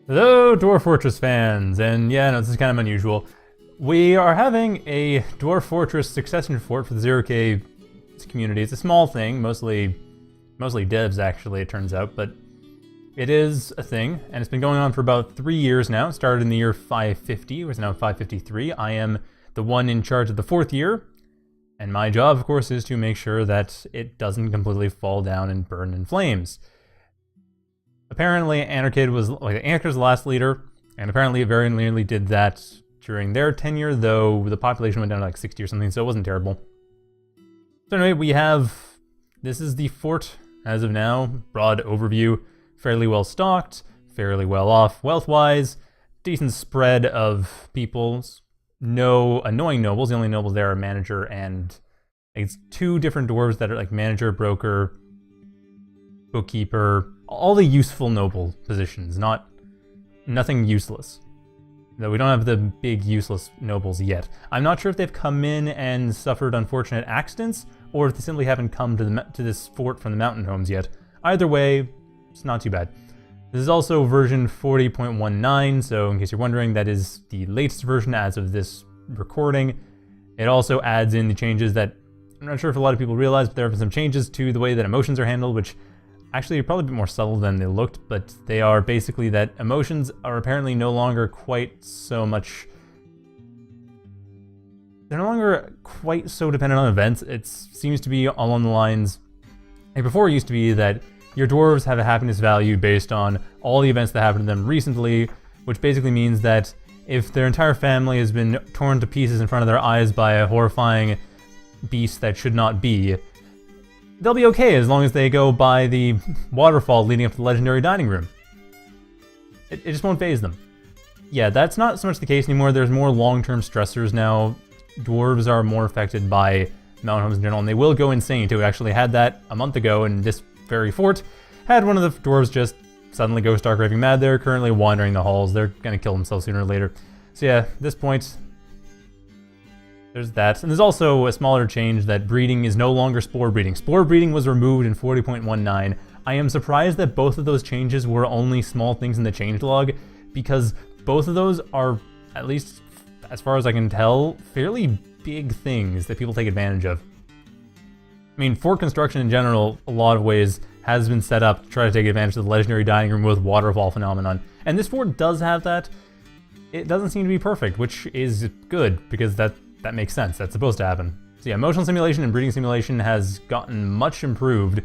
Hello, Dwarf Fortress fans, and yeah, no, this is kind of unusual. We are having a Dwarf Fortress succession fort for the 0K community. It's a small thing, mostly devs actually, it turns out, but it is a thing, and it's been going on for about 3 years now. It started in the year 550, which is now 553. I am the one in charge of the 4th year, and my job, of course, is to make sure that it doesn't completely fall down and burn in flames. Apparently, Anarchid was the last leader, and apparently it very nearly did that during their tenure, though the population went down to like 60 or something, so it wasn't terrible. So anyway, this is the fort as of now, broad overview, fairly well stocked, fairly well off wealth-wise, decent spread of peoples, no annoying nobles. The only nobles there are manager and it's 2 different dwarves that are like manager, broker, bookkeeper, all the useful noble positions, nothing useless. Though we don't have the big useless nobles yet. I'm not sure if they've come in and suffered unfortunate accidents, or if they simply haven't come to this fort from the mountain homes yet. Either way, it's not too bad. This is also version 40.19, so in case you're wondering, that is the latest version as of this recording. It also adds in the changes that I'm not sure if a lot of people realize, but there have been some changes to the way that emotions are handled, which actually are probably a bit more subtle than they looked, but they are basically that emotions are apparently no longer quite so much... They're no longer quite so dependent on events. It seems to be along the lines... Like before, it used to be that your dwarves have a happiness value based on all the events that happened to them recently, which basically means that if their entire family has been torn to pieces in front of their eyes by a horrifying beast that should not be, they'll be okay as long as they go by the waterfall leading up to the legendary dining room. It just won't faze them. Yeah, that's not so much the case anymore. There's more long-term stressors now. Dwarves are more affected by mountain homes in general, and they will go insane too. We actually had that a month ago in this very fort. Had one of the dwarves just suddenly go stark raving mad. They're currently wandering the halls. They're gonna kill themselves sooner or later. So yeah, at this point, there's that. And there's also a smaller change that breeding is no longer spore breeding. Spore breeding was removed in 40.19. I am surprised that both of those changes were only small things in the changelog, because both of those are, at least as far as I can tell, fairly big things that people take advantage of. I mean, fort construction in general, a lot of ways, has been set up to try to take advantage of the legendary dining room with waterfall phenomenon. And this fort does have that. It doesn't seem to be perfect, which is good, because that makes sense. That's supposed to happen. So yeah, emotional simulation and breeding simulation has gotten much improved,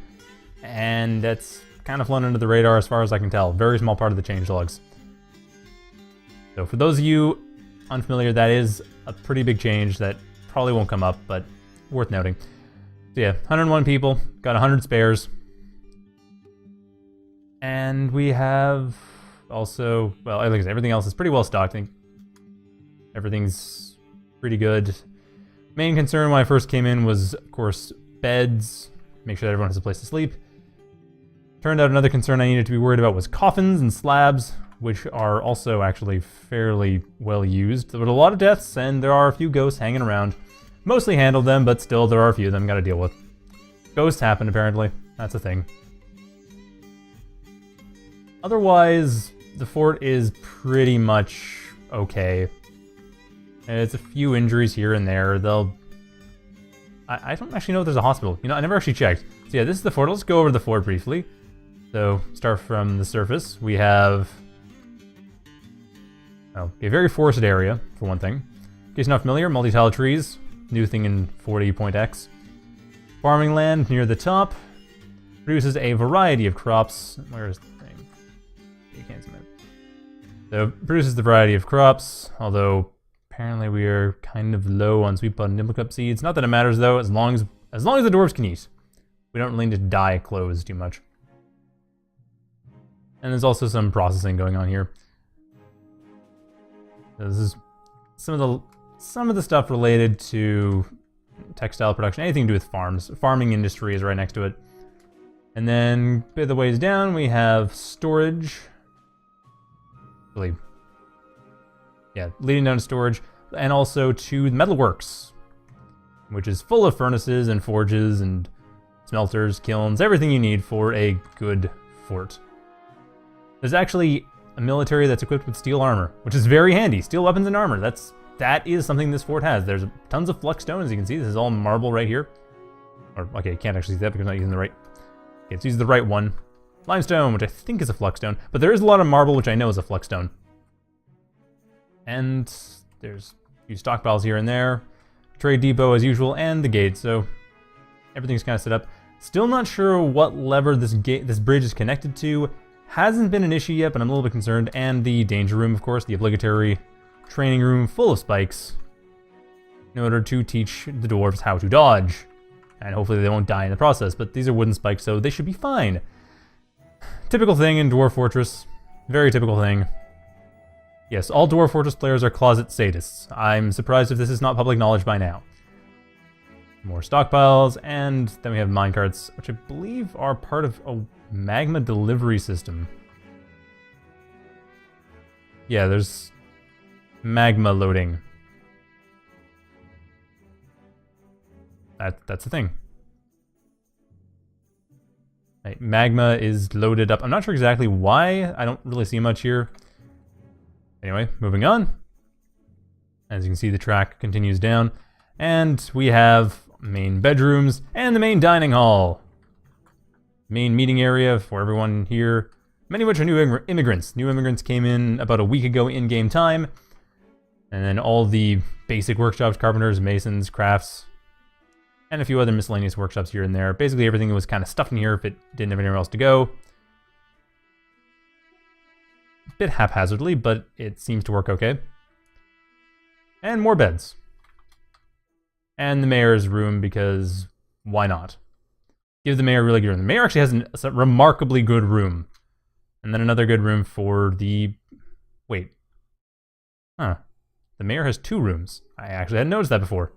and that's kind of flown under the radar as far as I can tell. Very small part of the changelogs. So for those of you unfamiliar, that is a pretty big change that probably won't come up, but worth noting. So yeah, 101 people, got 100 spares. And we have also, well, like I said, everything else is pretty well stocked. I think everything's pretty good. Main concern when I first came in was, of course, beds. Make sure that everyone has a place to sleep. Turned out another concern I needed to be worried about was coffins and slabs, which are also actually fairly well used. There were a lot of deaths, and there are a few ghosts hanging around. Mostly handled them, but still there are a few of them gotta deal with. Ghosts happen, apparently. That's a thing. Otherwise, the fort is pretty much okay. It's a few injuries here and there. I don't actually know if there's a hospital. You know, I never actually checked. So yeah, this is the fort. Let's go over the fort briefly. So, start from the surface. We have... oh, a very forested area, for one thing. In case you're not familiar, multi-tile trees. New thing in 40.x. Farming land near the top. Produces a variety of crops. Where's the thing? You can't zoom in. So, produces the variety of crops, although apparently we are kind of low on sweet button nimblecup seeds. Not that it matters though, as long as the dwarves can eat. We don't really need to dye clothes too much. And there's also some processing going on here. This is some of the stuff related to textile production, anything to do with farms. Farming industry is right next to it. And then a bit of the ways down, we have storage. Really, yeah, leading down to storage, and also to the metalworks, which is full of furnaces and forges and smelters, kilns, everything you need for a good fort. There's actually a military that's equipped with steel armor, which is very handy. Steel weapons and armor. That is something this fort has. There's tons of flux stone, as you can see. This is all marble right here. Or, okay, you can't actually see that because I'm not using the right... Okay, let's use the right one. Limestone, which I think is a flux stone. But there is a lot of marble, which I know is a flux stone. And there's a few stockpiles here and there. Trade depot as usual, and the gate, so everything's kind of set up. Still not sure what lever this bridge is connected to. Hasn't been an issue yet, but I'm a little bit concerned. And the danger room, of course, the obligatory training room full of spikes in order to teach the dwarves how to dodge. And hopefully they won't die in the process, but these are wooden spikes, so they should be fine. Typical thing in Dwarf Fortress. Very typical thing. Yes, all Dwarf Fortress players are closet sadists. I'm surprised if this is not public knowledge by now. More stockpiles, and then we have minecarts, which I believe are part of a magma delivery system. Yeah, there's magma loading. That's the thing. Right, magma is loaded up. I'm not sure exactly why. I don't really see much here. Anyway, moving on. As you can see, the track continues down. And we have main bedrooms and the main dining hall. Main meeting area for everyone here. Many of which are new immigrants. New immigrants came in about a week ago in-game time. And then all the basic workshops, carpenters, masons, crafts, and a few other miscellaneous workshops here and there. Basically everything was kind of stuffed in here if it didn't have anywhere else to go. A bit haphazardly, but it seems to work okay. And more beds. And the mayor's room, because why not? Give the mayor a really good room. The mayor actually has a remarkably good room. And then another good room for the... Wait. Huh. The mayor has 2 rooms. I actually hadn't noticed that before.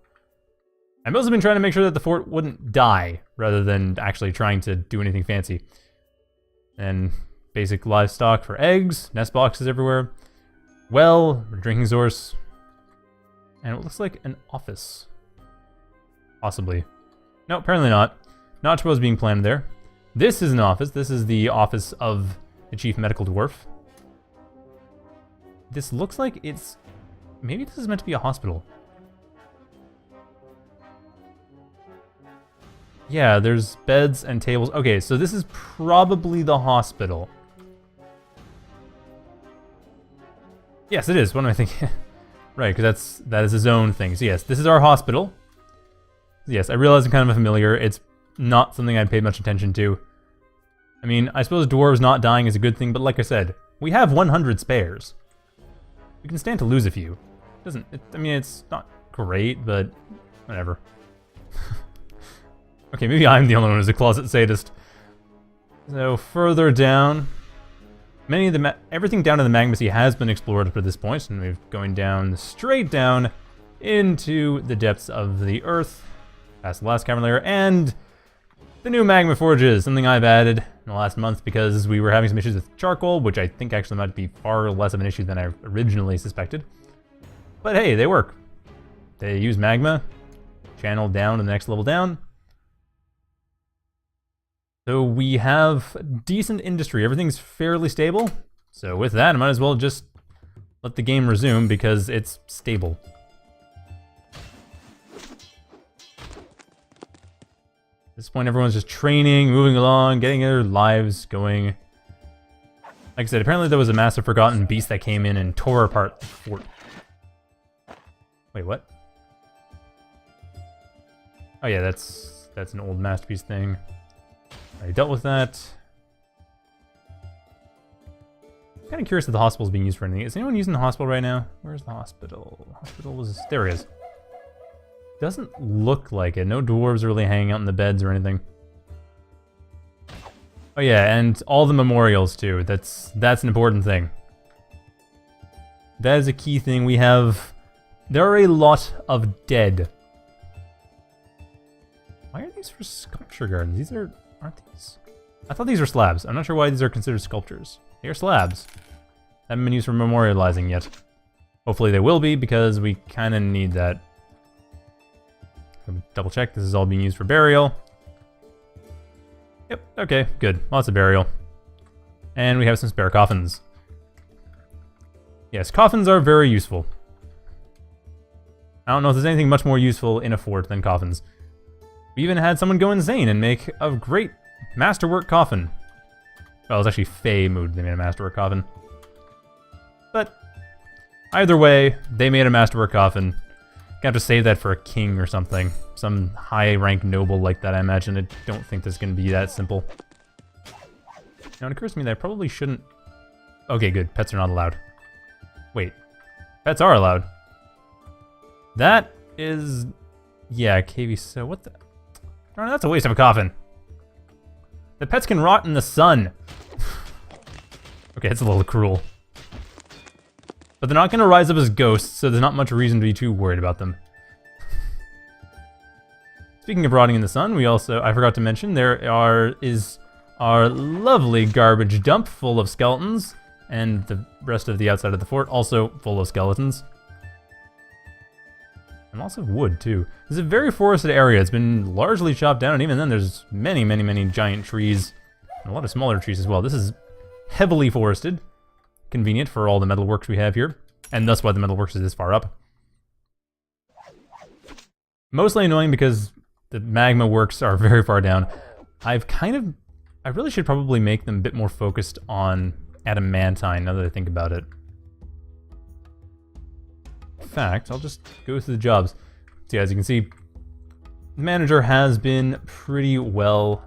I've also been trying to make sure that the fort wouldn't die, rather than actually trying to do anything fancy. And basic livestock for eggs, nest boxes everywhere. Well, drinking source. And it looks like an office. Possibly. No, apparently not. Not supposed to be being planned there. This is an office. This is the office of the chief medical dwarf. This looks like it's... Maybe this is meant to be a hospital. Yeah, there's beds and tables. Okay, so this is probably the hospital. Yes, it is. What am I thinking? Right, because that is his own thing. So yes, this is our hospital. Yes, I realize I'm kind of familiar. It's not something I'd paid much attention to. I mean, I suppose dwarves not dying is a good thing, but like I said, we have 100 spares. We can stand to lose a few. I mean, it's not great, but whatever. Okay, maybe I'm the only one who's a closet sadist. So further down, everything down to the magma sea has been explored up to this point, and we're going down straight down into the depths of the earth, past the last cavern layer, and the new magma forges, something I've added in the last month because we were having some issues with charcoal, which I think actually might be far less of an issue than I originally suspected. But hey, they work. They use magma, channeled down to the next level down. So we have decent industry. Everything's fairly stable. So with that, I might as well just let the game resume because it's stable. At this point, everyone's just training, moving along, getting their lives going. Like I said, apparently there was a massive forgotten beast that came in and tore apart the fort. Wait, what? Oh yeah, that's an old masterpiece thing. I dealt with that. I'm kind of curious if the hospital is being used for anything. Is anyone using the hospital right now? Where's the hospital? Hospital was... There it is. Doesn't look like it. No dwarves are really hanging out in the beds or anything. Oh yeah, and all the memorials too. That's an important thing. That is a key thing. We have... There are a lot of dead. Why are these for sculpture gardens? These are... Aren't these? I thought these were slabs. I'm not sure why these are considered sculptures. They are slabs. Haven't been used for memorializing yet. Hopefully they will be, because we kind of need that. Double check. This is all being used for burial. Yep, okay, good. Lots of burial. And we have some spare coffins. Yes, coffins are very useful. I don't know if there's anything much more useful in a fort than coffins. We even had someone go insane and make a great masterwork coffin. Well, it was actually Fey mood they made a masterwork coffin. But either way, they made a masterwork coffin. Gonna have to save that for a king or something. Some high-ranked noble like that, I imagine. I don't think this is gonna be that simple. Now, it occurs to me that I probably shouldn't... Okay, good. Pets are not allowed. Wait. Pets are allowed. That is... Yeah, KV, so what the... Darn, that's a waste of a coffin. The pets can rot in the sun. Okay, it's a little cruel. But they're not going to rise up as ghosts, so there's not much reason to be too worried about them. Speaking of rotting in the sun, we also... I forgot to mention, is our lovely garbage dump full of skeletons. And the rest of the outside of the fort also full of skeletons. And lots of wood, too. This is a very forested area. It's been largely chopped down, and even then there's many, many, many giant trees. And a lot of smaller trees as well. This is heavily forested. Convenient for all the metalworks we have here. And that's why the metalworks is this far up. Mostly annoying because the magma works are very far down. I really should probably make them a bit more focused on adamantine, now that I think about it. In fact, I'll just go through the jobs. So yeah, as you can see, the manager has been pretty well...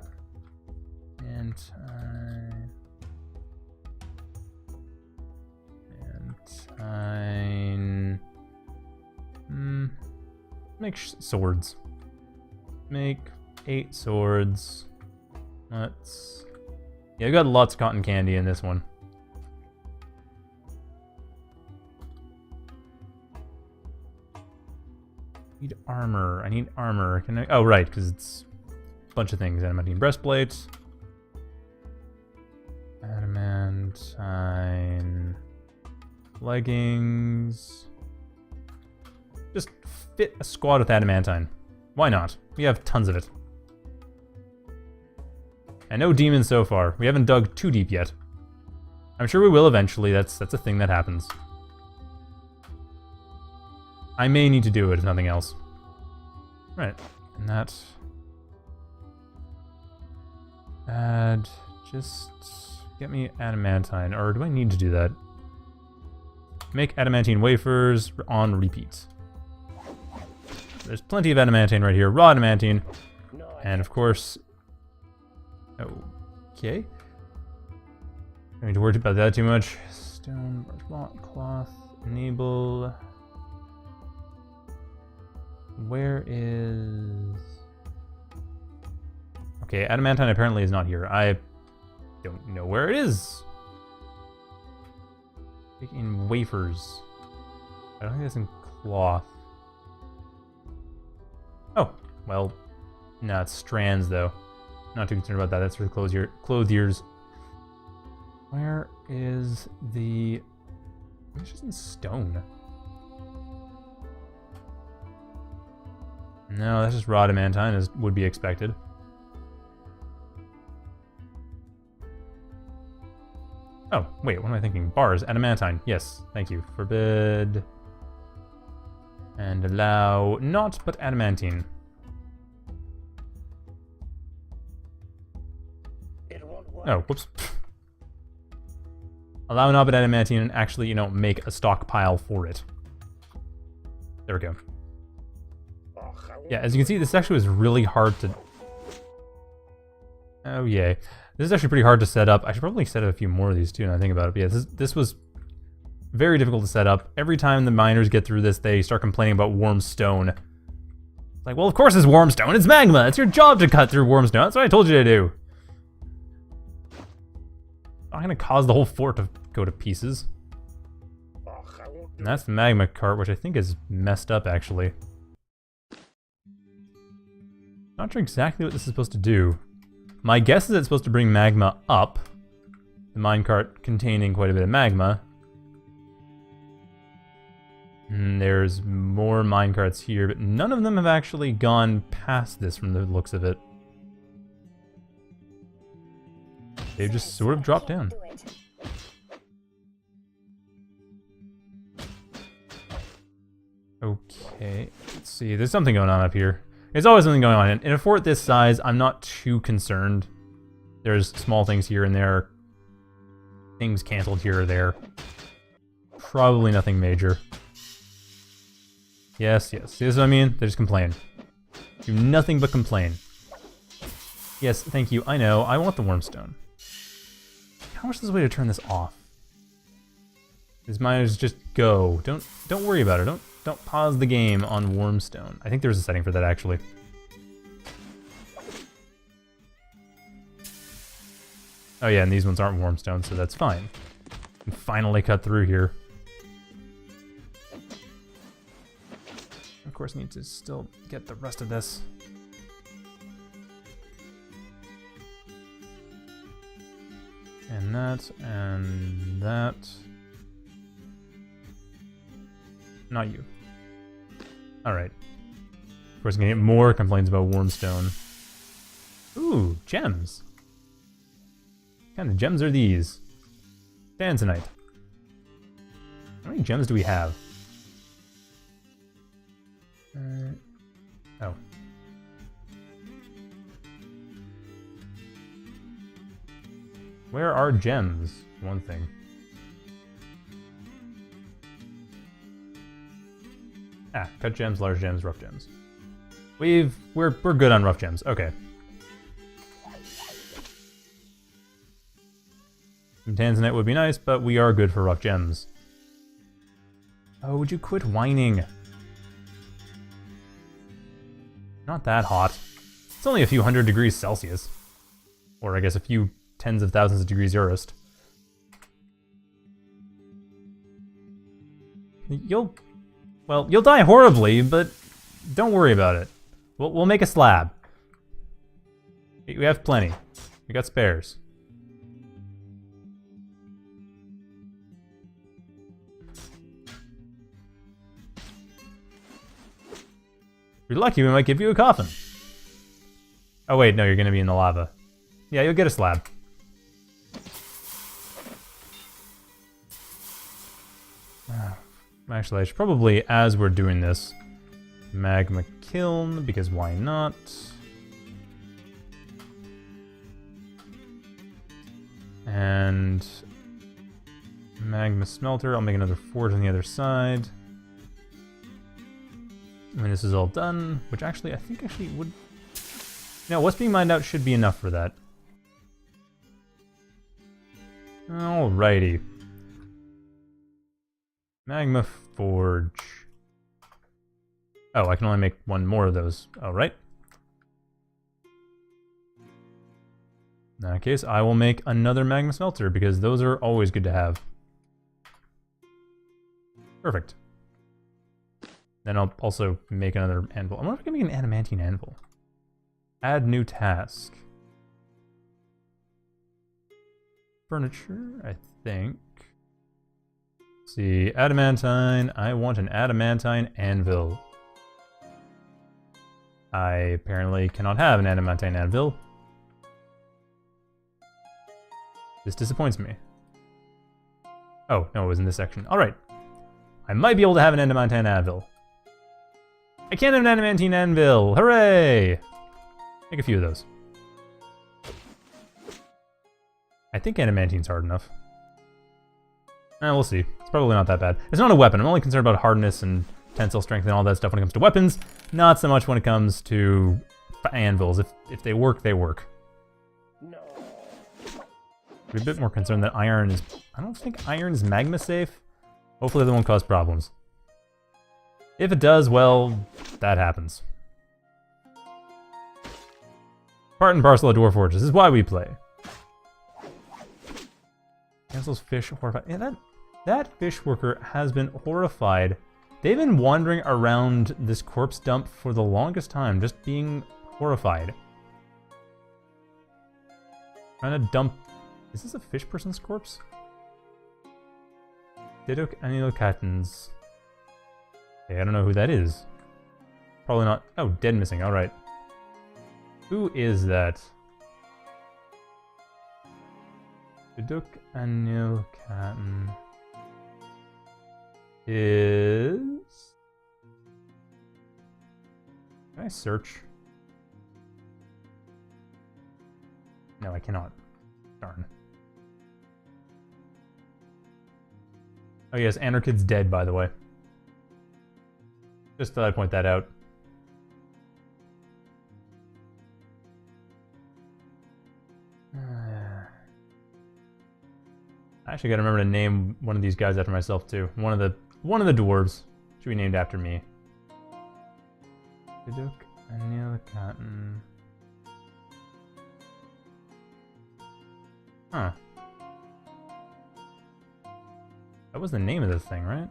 Make swords. Make 8 swords. Let's... Yeah, we got lots of cotton candy in this one. Need armor. I need armor. Can I... Oh, right, because it's a bunch of things. Adamantine breastplate. Adamantine... leggings... Just fit a squad with adamantine. Why not? We have tons of it. And no demons so far. We haven't dug too deep yet. I'm sure we will eventually. That's a thing that happens. I may need to do it if nothing else. Right. And that... just get me adamantine. Or do I need to do that? Make adamantine wafers on repeat. There's plenty of adamantine right here. Raw adamantine. And of course... Okay. Don't need to worry about that too much. Stone, block, cloth, enable... Where is... Okay, adamantine apparently is not here. I don't know where it is. In wafers. I don't think that's in cloth. Oh, well, no, it's strands though. Not too concerned about that. That's for the clothiers. Where is the... It's just in stone. No, that's just raw adamantine, as would be expected. Oh, wait, what am I thinking? Bars, adamantine. Yes, thank you. Forbid. And allow not, but adamantine. Oh, whoops. Allow not, but adamantine, and actually, you know, make a stockpile for it. There we go. Yeah, as you can see, this actually was really hard to... Oh, yay. This is actually pretty hard to set up. I should probably set up a few more of these too, now I think about it. But yeah, this was very difficult to set up. Every time the miners get through this, they start complaining about warm stone. It's like, well, of course it's warm stone. It's magma. It's your job to cut through warm stone. That's what I told you to do. I'm going to cause the whole fort to go to pieces. And that's the magma cart, which I think is messed up, actually. Not sure exactly what this is supposed to do. My guess is it's supposed to bring magma up. The minecart containing quite a bit of magma. And there's more minecarts here, but none of them have actually gone past this from the looks of it. They've just sort of dropped down. Okay, let's see. There's something going on up here. There's always something going on. In a fort this size, I'm not too concerned. There's small things here and there. Things canceled here or there. Probably nothing major. Yes, yes. See what I mean? They just complain. Do nothing but complain. Yes, thank you. I know. I want the wormstone. How much is the way to turn this off? This might just go. Don't worry about it. Don't pause the game on wormstone. I think there's a setting for that actually. Oh yeah, and these ones aren't wormstone, so that's fine. Can finally cut through here. Of course, need to still get the rest of this. And that, and that. Not you. Alright. Of course, I'm gonna get more complaints about wormstone. Ooh, gems. What kind of gems are these? Tanzanite. How many gems do we have? Oh. Where are gems? One thing. Ah, cut gems, large gems, rough gems. We're good on rough gems. Okay. Some Tanzanite would be nice, but we are good for rough gems. Oh, would you quit whining? Not that hot. It's only a few hundred degrees Celsius. Or I guess a few tens of thousands of degrees Eurist. You'll die horribly, but don't worry about it. We'll make a slab. We have plenty. We got spares. If you're lucky, we might give you a coffin. Oh wait, no, you're gonna be in the lava. Yeah, you'll get a slab. Actually, I should probably, as we're doing this, magma kiln, because why not? And magma smelter, I'll make another forge on the other side. When this is all done, which actually, I think actually would... No, what's being mined out should be enough for that. Alrighty. Magma forge. Oh, I can only make one more of those. Alright. In that case, I will make another magma smelter, because those are always good to have. Perfect. Then I'll also make another anvil. I wonder if I can make an adamantine anvil. Add new task. Furniture, I think. Let's see, adamantine. I want an adamantine anvil. I apparently cannot have an adamantine anvil. This disappoints me. Oh, no, it was in this section. Alright. I might be able to have an adamantine anvil. I can't have an adamantine anvil! Hooray! Make a few of those. I think adamantine's hard enough. We'll see. It's probably not that bad. It's not a weapon. I'm only concerned about hardness and tensile strength and all that stuff when it comes to weapons. Not so much when it comes to anvils. If they work, they work. No. I'm a bit more concerned that iron is... I don't think iron is magma safe. Hopefully that won't cause problems. If it does, well, that happens. Part and parcel of Dwarf Forges. This is why we play. Cancels fish horrified. Yeah, that fish worker has been horrified. They've been wandering around this corpse dump for the longest time, just being horrified. Trying to dump... Is this a fish person's corpse? Didok Anilokatans. Okay, I don't know who that is. Probably not... Oh, dead missing, alright. Who is that? Didok Anilkatan is... Can I search? No, I cannot. Darn. Oh yes, Anarchid's dead, by the way. Just thought I'd point that out. I actually gotta remember to name one of these guys after myself too. One of the dwarves should be named after me. Kaduk, Anil, Cotton. Huh. That was the name of this thing, right?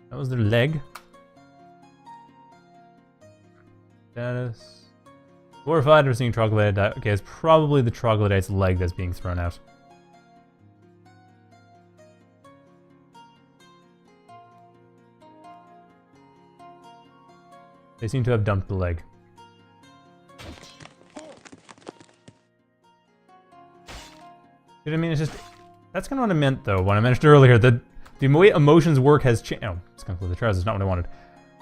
That was their leg. Status. Glorified or seeing troglodyte. Okay, it's probably the troglodyte's leg that's being thrown out. They seem to have dumped the leg. I mean, it's just... That's kind of what I meant, though, when I mentioned earlier that the way emotions work has changed. Oh, it's going to flip the trousers, not what I wanted.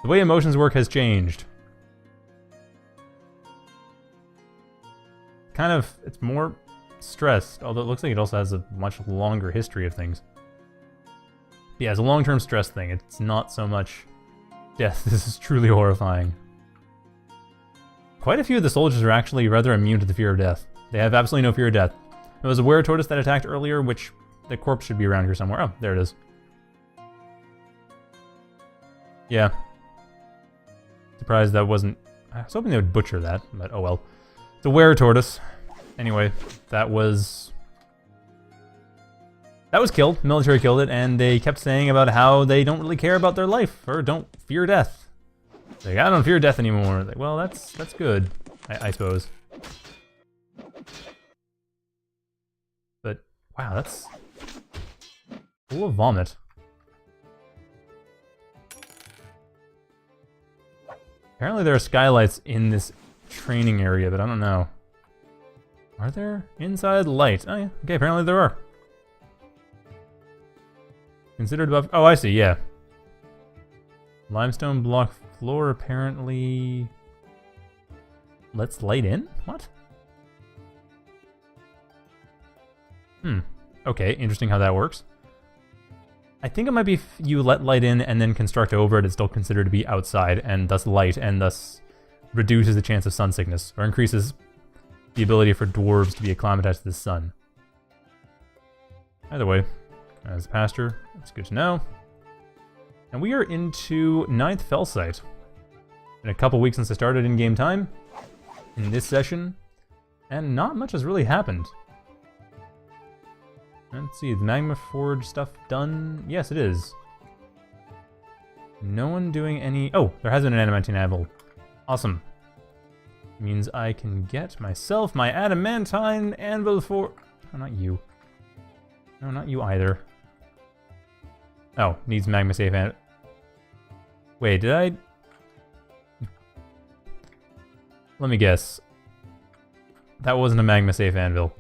The way emotions work has changed. Kind of, it's more stressed, although it looks like it also has a much longer history of things. Yeah, it's a long-term stress thing. It's not so much death. This is truly horrifying. Quite a few of the soldiers are actually rather immune to the fear of death. They have absolutely no fear of death. There was a were-tortoise that attacked earlier, which the corpse should be around here somewhere. Oh, there it is. Yeah. Surprised that wasn't... I was hoping they would butcher that, but oh well. It's a were-tortoise. Anyway, that was killed. The military killed it, and they kept saying about how they don't really care about their life, or don't fear death. Like, I don't fear death anymore. Like, well, that's good, I suppose. But, wow, that's full of vomit. Apparently there are skylights in this training area, but I don't know. Are there inside light? Oh yeah, okay, apparently there are. Considered above... Oh, I see, yeah. Limestone block floor apparently... lets light in? What? Okay, interesting how that works. I think it might be if you let light in and then construct over it, it's still considered to be outside, and thus light, and thus reduces the chance of sun sickness, or increases the ability for dwarves to be acclimatized to the sun. Either way, as a pastor, it's good to know. And we are into 9th Fell Site. In a couple weeks since I started in-game time, in this session, and not much has really happened. Let's see, the Magma Forge stuff done? Yes, it is. No one doing any... Oh, there has been an adamantine anvil. Awesome. Means I can get myself my adamantine anvil for... Oh, not you. No, not you either. Oh, needs magma safe anvil. Wait, did I... Let me guess. That wasn't a magma safe anvil.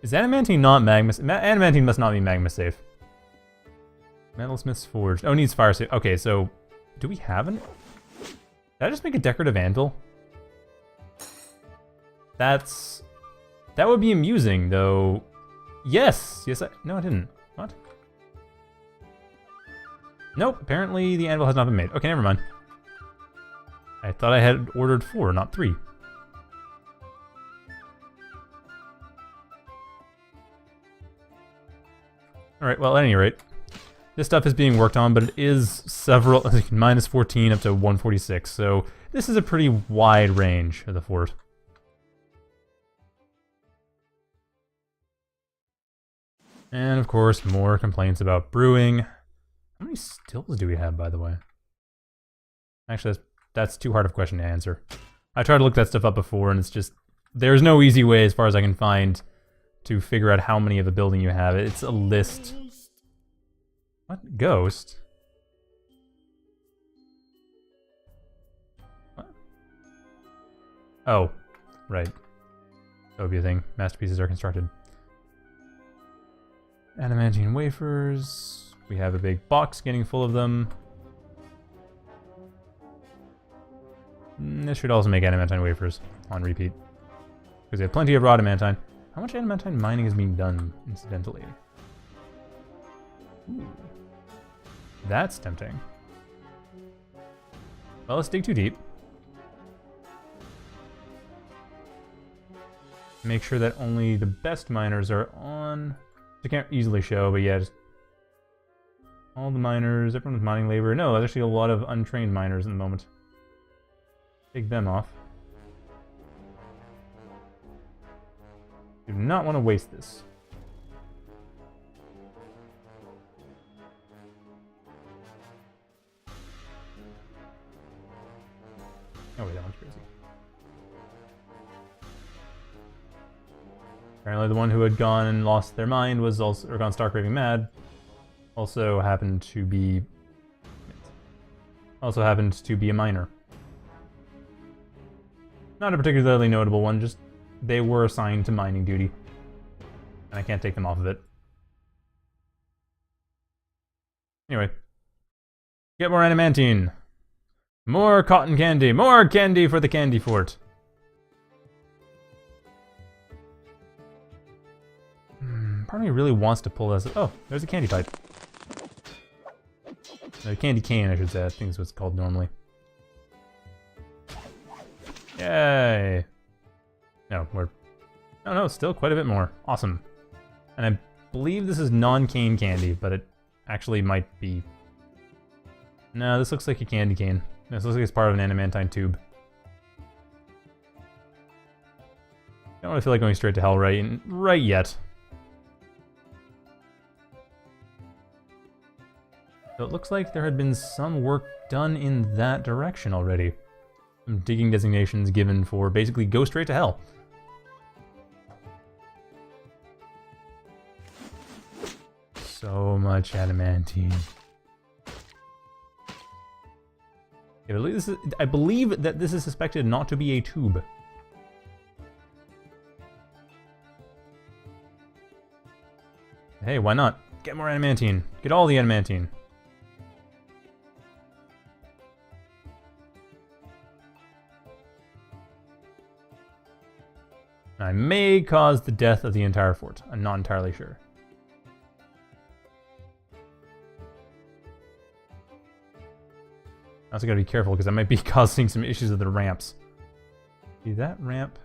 Is adamantine not magma... Adamantine must not be magma safe. Metalsmith's Forge. Oh, needs fire safe. Okay, so... Do we have an... Did I just make a decorative anvil? That would be amusing, though. Yes! Yes, no, I didn't. What? Nope, apparently the anvil has not been made. Okay, never mind. I thought I had ordered 4, not 3. Alright, well, at any rate. This stuff is being worked on, but it is several, like minus 14 up to 146, so this is a pretty wide range of the fort. And of course, more complaints about brewing. How many stills do we have, by the way? Actually, that's too hard of a question to answer. I tried to look that stuff up before, and it's just, there's no easy way, as far as I can find, to figure out how many of a building you have. It's a list. What? Ghost? What? Oh, right. That would be a thing. Masterpieces are constructed. Adamantine wafers. We have a big box getting full of them. This should also make adamantine wafers on repeat. Because they have plenty of raw adamantine. How much adamantine mining is being done, incidentally? Ooh. That's tempting. Well, let's dig too deep. Make sure that only the best miners are on. I can't easily show, but yeah, just all the miners, everyone with mining labor. No, there's actually a lot of untrained miners in the moment. Take them off. Do not want to waste this. Oh wait, that one's crazy. Apparently the one who had gone and lost their mind was also, or gone stark raving mad, also happened to be a miner. Not a particularly notable one, just they were assigned to mining duty. And I can't take them off of it. Anyway. Get more adamantine. More cotton candy. More candy for the candy fort. Part of me really wants to pull this. Oh, there's a candy pipe. A candy cane, I should say. I think is what it's called normally. Yay! No, we're... Oh no, still quite a bit more. Awesome. And I believe this is non-cane candy, but it actually might be... No, this looks like a candy cane. This looks like it's part of an adamantine tube. Don't really feel like going straight to hell right yet. So it looks like there had been some work done in that direction already. Some digging designations given for basically go straight to hell. So much adamantine. Yeah, I believe that this is suspected not to be a tube. Hey, why not? Get more adamantine. Get all the adamantine. I may cause the death of the entire fort. I'm not entirely sure. I also gotta be careful because I might be causing some issues with the ramps. See, that ramp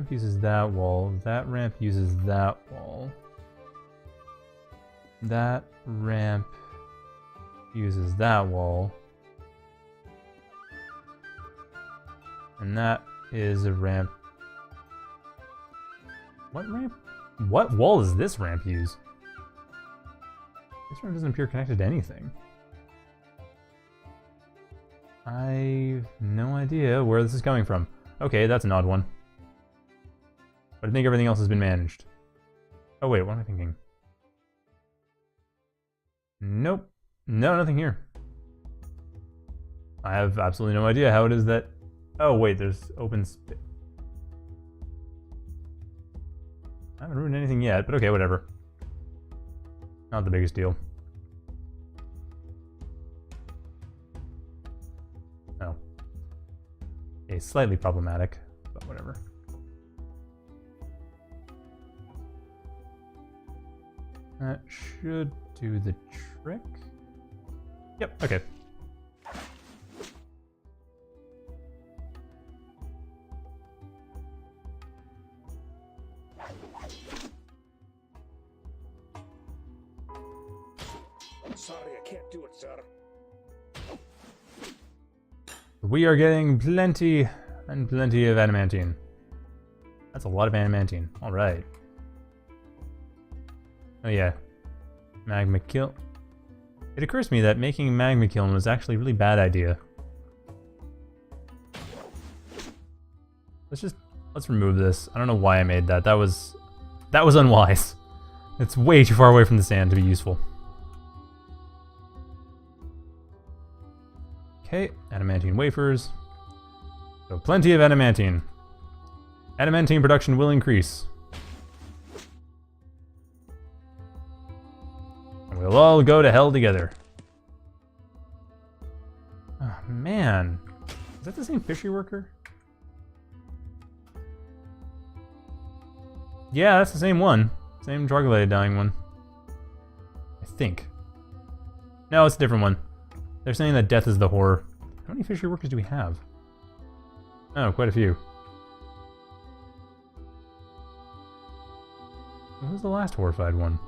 uses that wall. That ramp uses that wall. That ramp uses that wall. And that is a ramp. What ramp? What wall does this ramp use? This ramp doesn't appear connected to anything. I've no idea where this is coming from. Okay, that's an odd one. But I think everything else has been managed. Oh wait, what am I thinking? Nope. No, nothing here. I have absolutely no idea how it is that... Oh wait, there's open space. I haven't ruined anything yet, but okay, whatever. Not the biggest deal. Oh. Okay, slightly problematic, but whatever. That should do the trick. Yep, okay. Sorry, I can't do it, sir. We are getting plenty and plenty of adamantine. That's a lot of adamantine. Alright. Oh yeah. Magma kiln. It occurs to me that making magma kiln was actually a really bad idea. Let's remove this. I don't know why I made that. That was unwise. It's way too far away from the sand to be useful. Okay, adamantine wafers. So plenty of adamantine. Adamantine production will increase. And we'll all go to hell together. Oh, Man. Is that the same fishery worker? Yeah, that's the same one. Same troglodyte dying one. I think. No, it's a different one. They're saying that death is the horror. How many fishery workers do we have? Oh, quite a few. What was the last horrified one?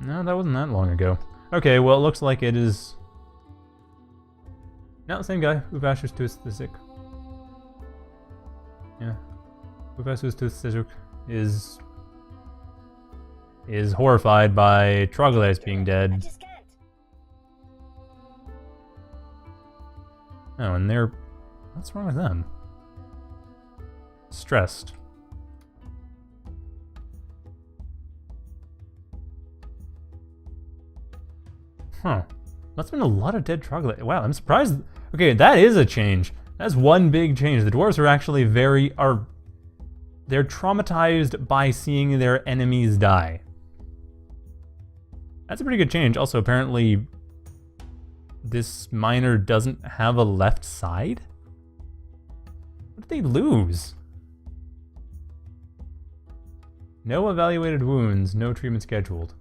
No, that wasn't that long ago. Okay, well, it looks like it is... No, same guy. Uvashus Tuistisuk. Yeah. Uvashus Tuistisuk is horrified by troglodytes being dead. Oh, and they're... What's wrong with them? Stressed. Huh. Must have been a lot of dead troglodytes. Wow, I'm surprised. Okay, that is a change. That's one big change. The dwarves are actually they're traumatized by seeing their enemies die. That's a pretty good change. Also, apparently, this miner doesn't have a left side? What did they lose? No evaluated wounds, no treatment scheduled.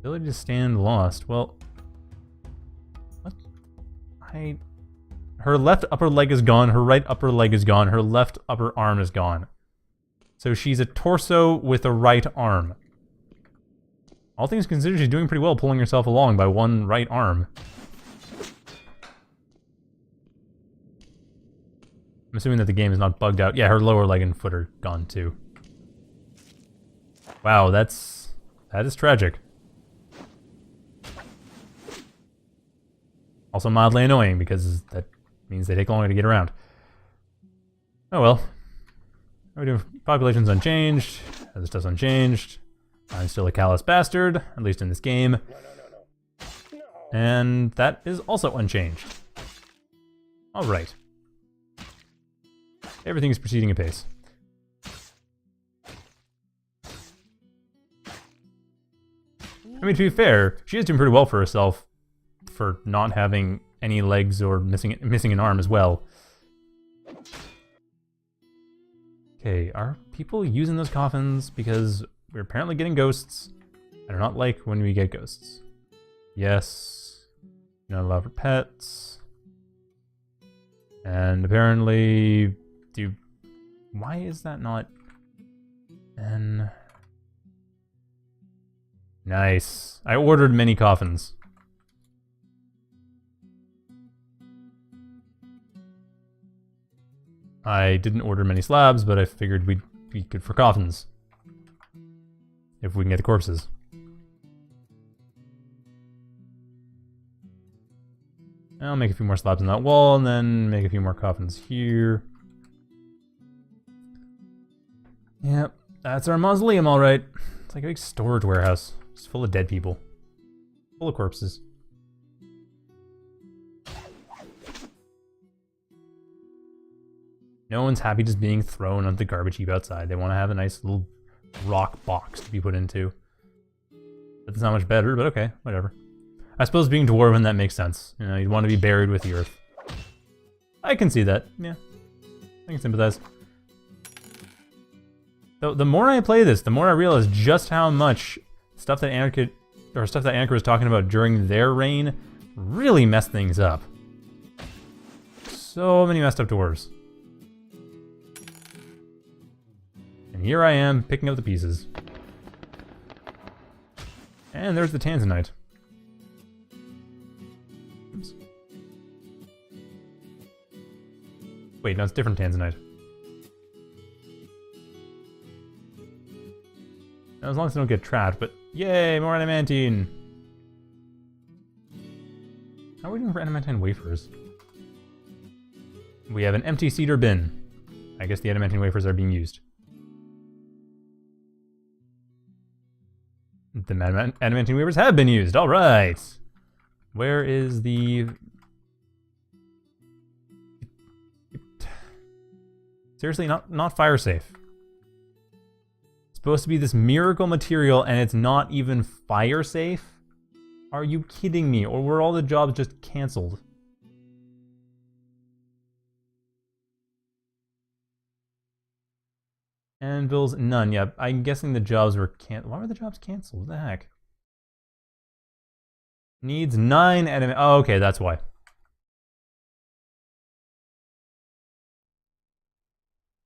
Ability to stand lost. Well, what? Her left upper leg is gone, her right upper leg is gone, her left upper arm is gone. So she's a torso with a right arm. All things considered, she's doing pretty well pulling herself along by one right arm. I'm assuming that the game is not bugged out. Yeah, her lower leg and foot are gone too. Wow, that is tragic. Also mildly annoying because that means they take longer to get around. Oh well. How are we doing? Population's unchanged. Other stuff's unchanged. I'm still a callous bastard, at least in this game. No. And that is also unchanged. Alright. Everything's proceeding apace. I mean, to be fair, she is doing pretty well for herself for not having any legs or missing an arm as well. Okay, are people using those coffins? Because we're apparently getting ghosts. I do not like when we get ghosts. Yes. Not allowed for pets. And apparently... Why is that not... N... Nice. I ordered many coffins. I didn't order many slabs, but I figured we'd be good for coffins. If we can get the corpses. I'll make a few more slabs on that wall, and then make a few more coffins here. Yep, that's our mausoleum, alright. It's like a big storage warehouse. It's full of dead people. Full of corpses. No one's happy just being thrown onto the garbage heap outside. They want to have a nice little rock box to be put into. That's not much better, but okay, whatever. I suppose being dwarven, that makes sense. You know, you'd want to be buried with the earth. I can see that, yeah. I can sympathize. Though the more I play this, the more I realize just how much stuff that Anarcha was talking about during their reign really messed things up. So many messed up dwarves. And here I am, picking up the pieces. And there's the Tanzanite. Oops. Wait, no, it's different Tanzanite. Now, as long as they don't get trapped, but yay, more adamantine! How are we doing for adamantine wafers? We have an empty cedar bin. I guess the adamantine wafers are being used. The adamantine wafers have been used, alright! Where is the... Seriously, not fire safe. supposed to be this miracle material and it's not even fire safe? Are you kidding me? Or were all the jobs just cancelled? Anvils, none. Yep, I'm guessing the jobs were canceled. Why were the jobs canceled? What the heck? Needs 9 enemy. Oh, okay, that's why.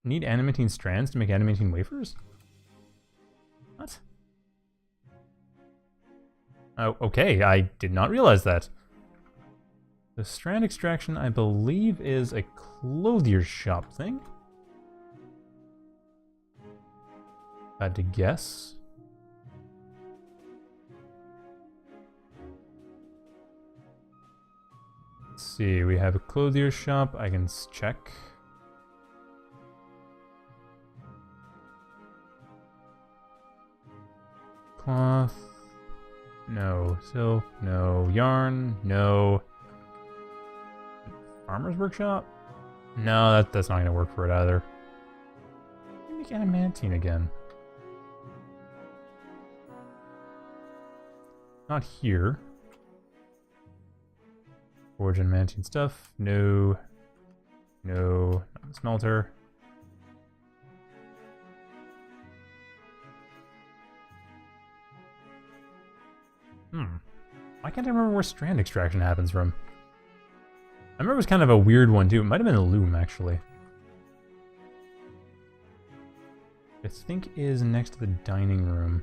Need adamantine strands to make adamantine wafers? What? Oh, okay, I did not realize that. The strand extraction, I believe, is a clothier shop thing. If I had to guess. Let's see, we have a clothier shop. I can check. Cloth. No. Silk. No. Yarn. No. Farmer's workshop? No, that's not gonna work for it either. Let me make adamantine again. Not here. Forge adamantine stuff. No. No. Not the smelter. Why can't I remember where strand extraction happens from? I remember it was kind of a weird one too. It might have been a loom, actually. I think is next to the dining room.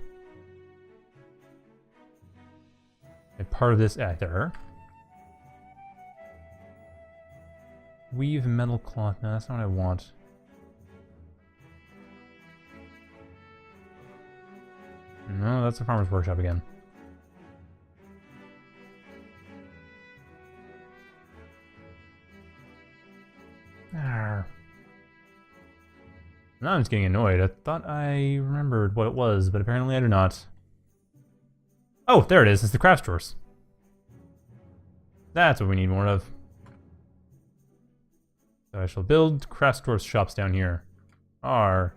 And part of this, there. Weave metal cloth. No, that's not what I want. No, that's the farmer's workshop again. Arr. Now I'm just getting annoyed. I thought I remembered what it was, but apparently I do not. Oh, there it is. It's the craft stores. That's what we need more of. So I shall build craft store shops down here. R.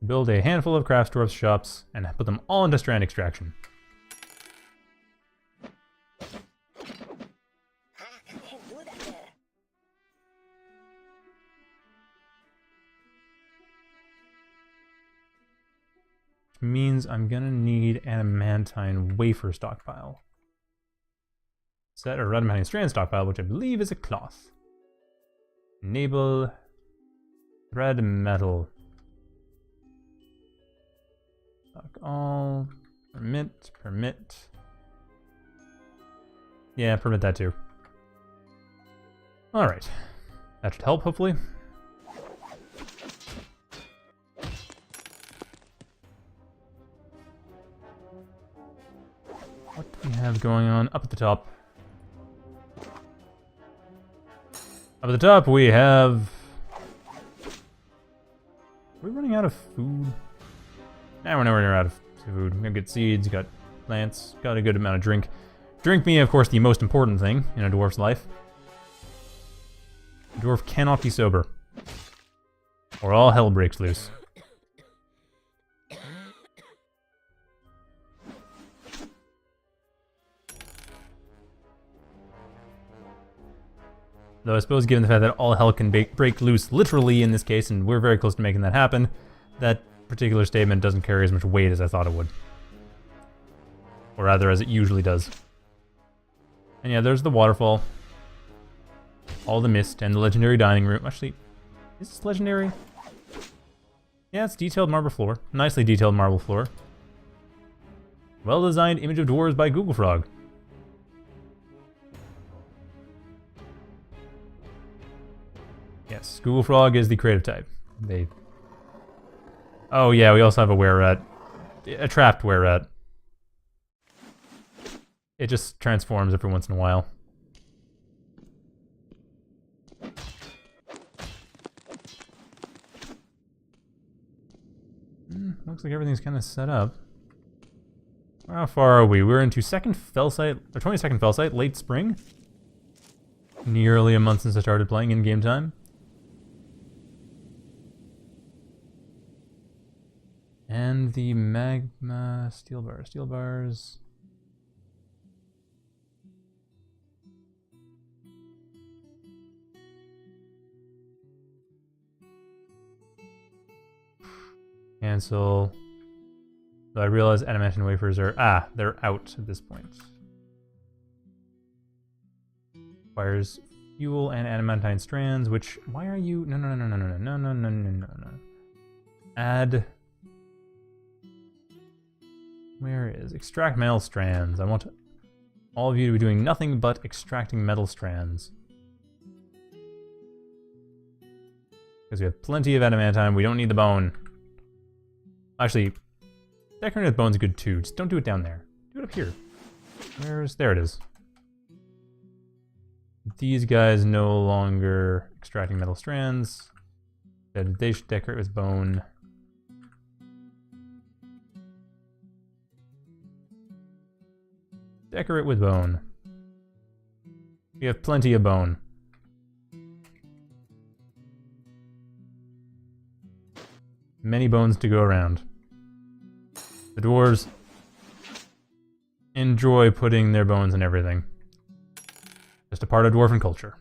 Build a handful of craft store shops and put them all into strand extraction. Which means I'm gonna need adamantine wafer stockpile. Set or adamantine strand stockpile, which I believe is a cloth. Enable thread metal. Stock all. Permit. Yeah, permit that too. Alright. That should help, hopefully. What do we have going on up at the top? Up at the top we have... Are we running out of food? Nah, we're nowhere near out of food. We have good seeds, got plants, got a good amount of drink. Drink being, of course, the most important thing in a dwarf's life. A dwarf cannot be sober, or all hell breaks loose. Though I suppose given the fact that all hell can break loose literally in this case, and we're very close to making that happen, that particular statement doesn't carry as much weight as I thought it would. Or rather, as it usually does. And yeah, there's the waterfall. All the mist and the legendary dining room. Actually, is this legendary? Yeah, it's detailed marble floor. Nicely detailed marble floor. Well-designed image of dwarves by Google Frog. Yes, Google Frog is the creative type. They... Oh yeah, we also have a were-rat. A trapped were-rat. It just transforms every once in a while. Looks like everything's kind of set up. How far are we? We're into 2nd fell site, or 22nd fell site, late spring. nearly a month since I started playing in game time. And the magma steel bars. Cancel. So I realize adamantine wafers are they're out at this point. Requires fuel and adamantine strands, which why are you no. Add. Where is extract metal strands? I want all of you to be doing nothing but extracting metal strands. Because we have plenty of adamantine, we don't need the bone. Actually, decorating with bone's good too. Just don't do it down there. Do it up here. There it is. These guys no longer extracting metal strands. They should decorate with bone. Decorate with bone. We have plenty of bone. Many bones to go around. The dwarves enjoy putting their bones in everything. Just a part of dwarven culture.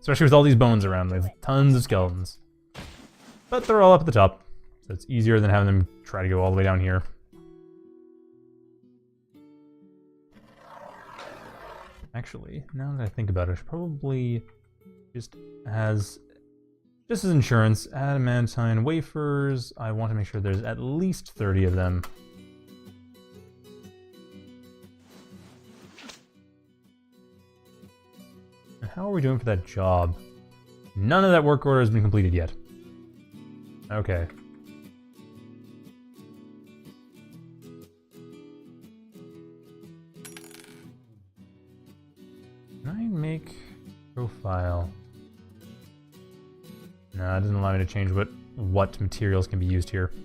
Especially with all these bones around. There's tons of skeletons. But they're all up at the top. So it's easier than having them try to go all the way down here. Actually, now that I think about it, I should probably just as insurance, adamantine wafers. I want to make sure there's at least 30 of them. And how are we doing for that job? None of that work order has been completed yet. Okay. Can I make profile? No, it doesn't allow me to change what materials can be used here. I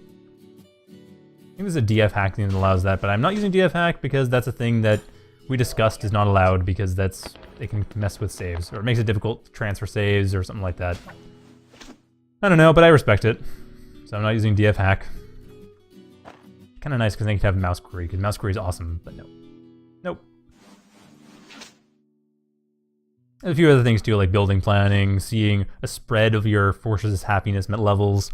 think there's a DF hack thing that allows that, but I'm not using DF hack because that's a thing that we discussed is not allowed because it can mess with saves, or it makes it difficult to transfer saves or something like that. I don't know, but I respect it. So I'm not using DF hack. Kind of nice because then you can have mouse query, because mouse query is awesome, but no. Nope. A few other things too, like building planning, seeing a spread of your forces' happiness levels,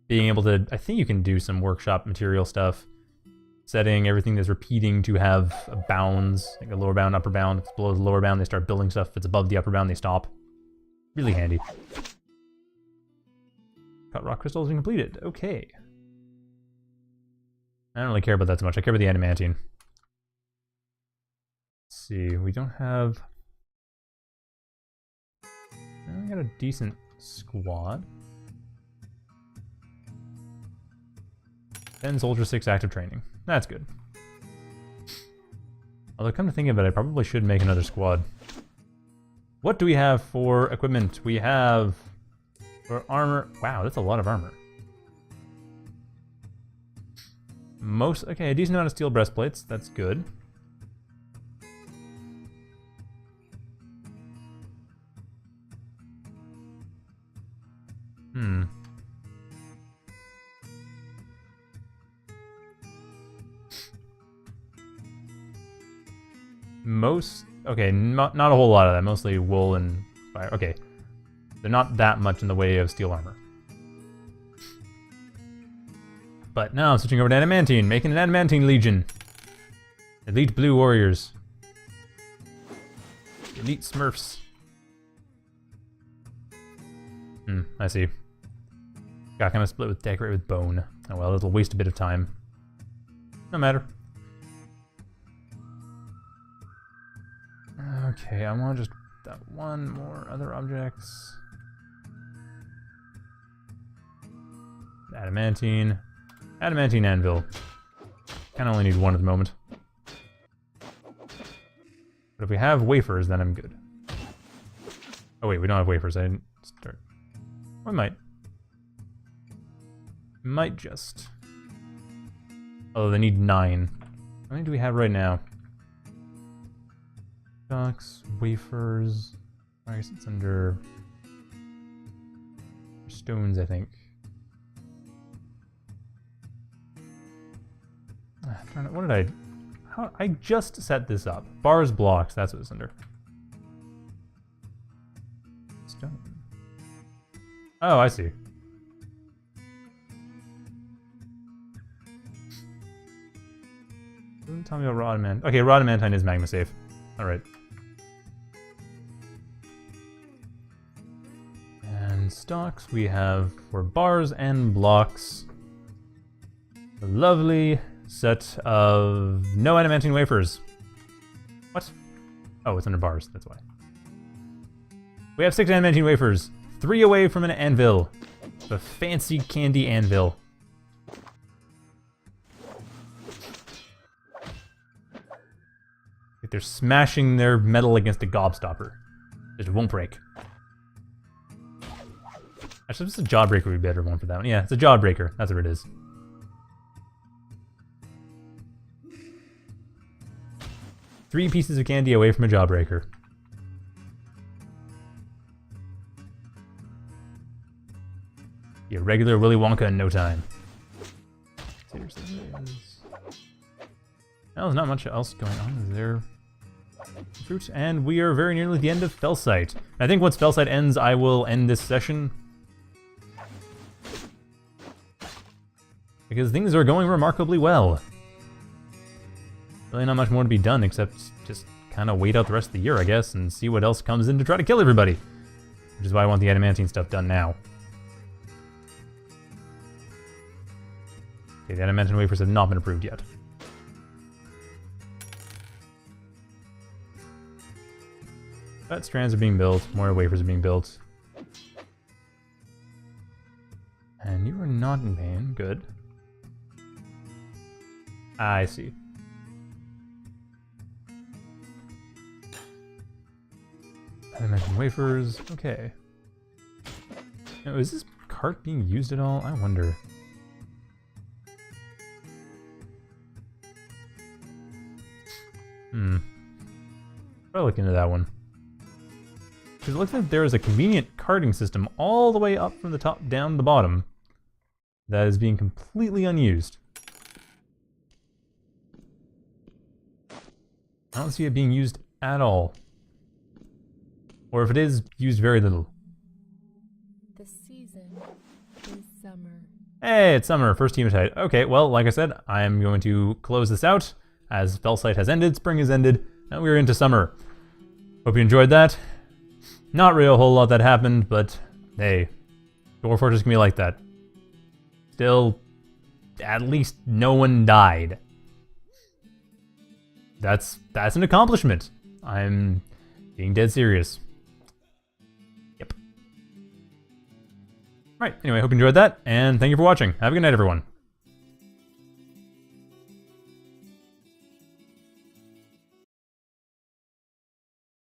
being able to, I think you can do some workshop material stuff, setting everything that's repeating to have bounds, like a lower bound, upper bound. If it's below the lower bound, they start building stuff. If it's above the upper bound, they stop. Really handy. Cut rock crystal has been completed. Okay. I don't really care about that so much. I care about the adamantine. Let's see, we don't have... We got a decent squad. 10 Soldier 6 active training. That's good. Although come to think of it, I probably should make another squad. What do we have for equipment? We have... for armor... Wow, that's a lot of armor. Okay, a decent amount of steel breastplates. That's good. Okay, not a whole lot of that. Mostly wool and fire. Okay, they're not that much in the way of steel armor. But now I'm switching over to adamantine, making an adamantine legion. Elite blue warriors. Elite smurfs. I see. Got kind of split with decorate with bone. Oh well, it'll waste a bit of time. No matter. Okay, I want just that one more other objects. Adamantine. Adamantine anvil. Kinda only need one at the moment. But if we have wafers, then I'm good. Oh wait, we don't have wafers. I didn't start. Or I might. Might just. Oh, they need 9. How many do we have right now? Stocks, wafers. I guess it's under stones, I think. What did I... I just set this up. Bars, blocks, that's what it's under. Stone. Oh, I see. Doesn't tell me about raw adamantine. Okay, raw adamantine is magma safe. Alright. And stocks we have for bars and blocks. A lovely set of no adamantine wafers. What? Oh, it's under bars, that's why. We have 6 adamantine wafers, 3 away from an anvil. A fancy candy anvil. Like they're smashing their metal against a gobstopper. It won't break. Actually, just a jawbreaker would be a better one for that one. Yeah, it's a jawbreaker. That's what it is. Three pieces of candy away from a jawbreaker. Be a regular Willy Wonka in no time. Seriously. Well, there's not much else going on. Is there fruit? And we are very nearly at the end of Fellsite. I think once Fellsite ends, I will end this session. Because things are going remarkably well. Really not much more to be done except just kind of wait out the rest of the year, I guess, and see what else comes in to try to kill everybody. Which is why I want the adamantine stuff done now. Okay, the adamantine wafers have not been approved yet. But strands are being built, more wafers are being built. And you are not in pain, good. I see. Adamantine wafers, okay. Now, is this cart being used at all? I wonder. I'll look into that one. Because it looks like there is a convenient carting system all the way up from the top down to the bottom that is being completely unused. I don't see it being used at all. Or if it is, used very little. The season is summer. Hey, it's summer. First team attack. Okay, well, like I said, I am going to close this out as Fellsite has ended, spring has ended, and we're into summer. Hope you enjoyed that. Not really a whole lot that happened, but hey, Dwarf Fortress can be like that. Still, at least no one died. That's an accomplishment. I'm being dead serious. Yep. Alright, anyway, hope you enjoyed that, and thank you for watching. Have a good night, everyone.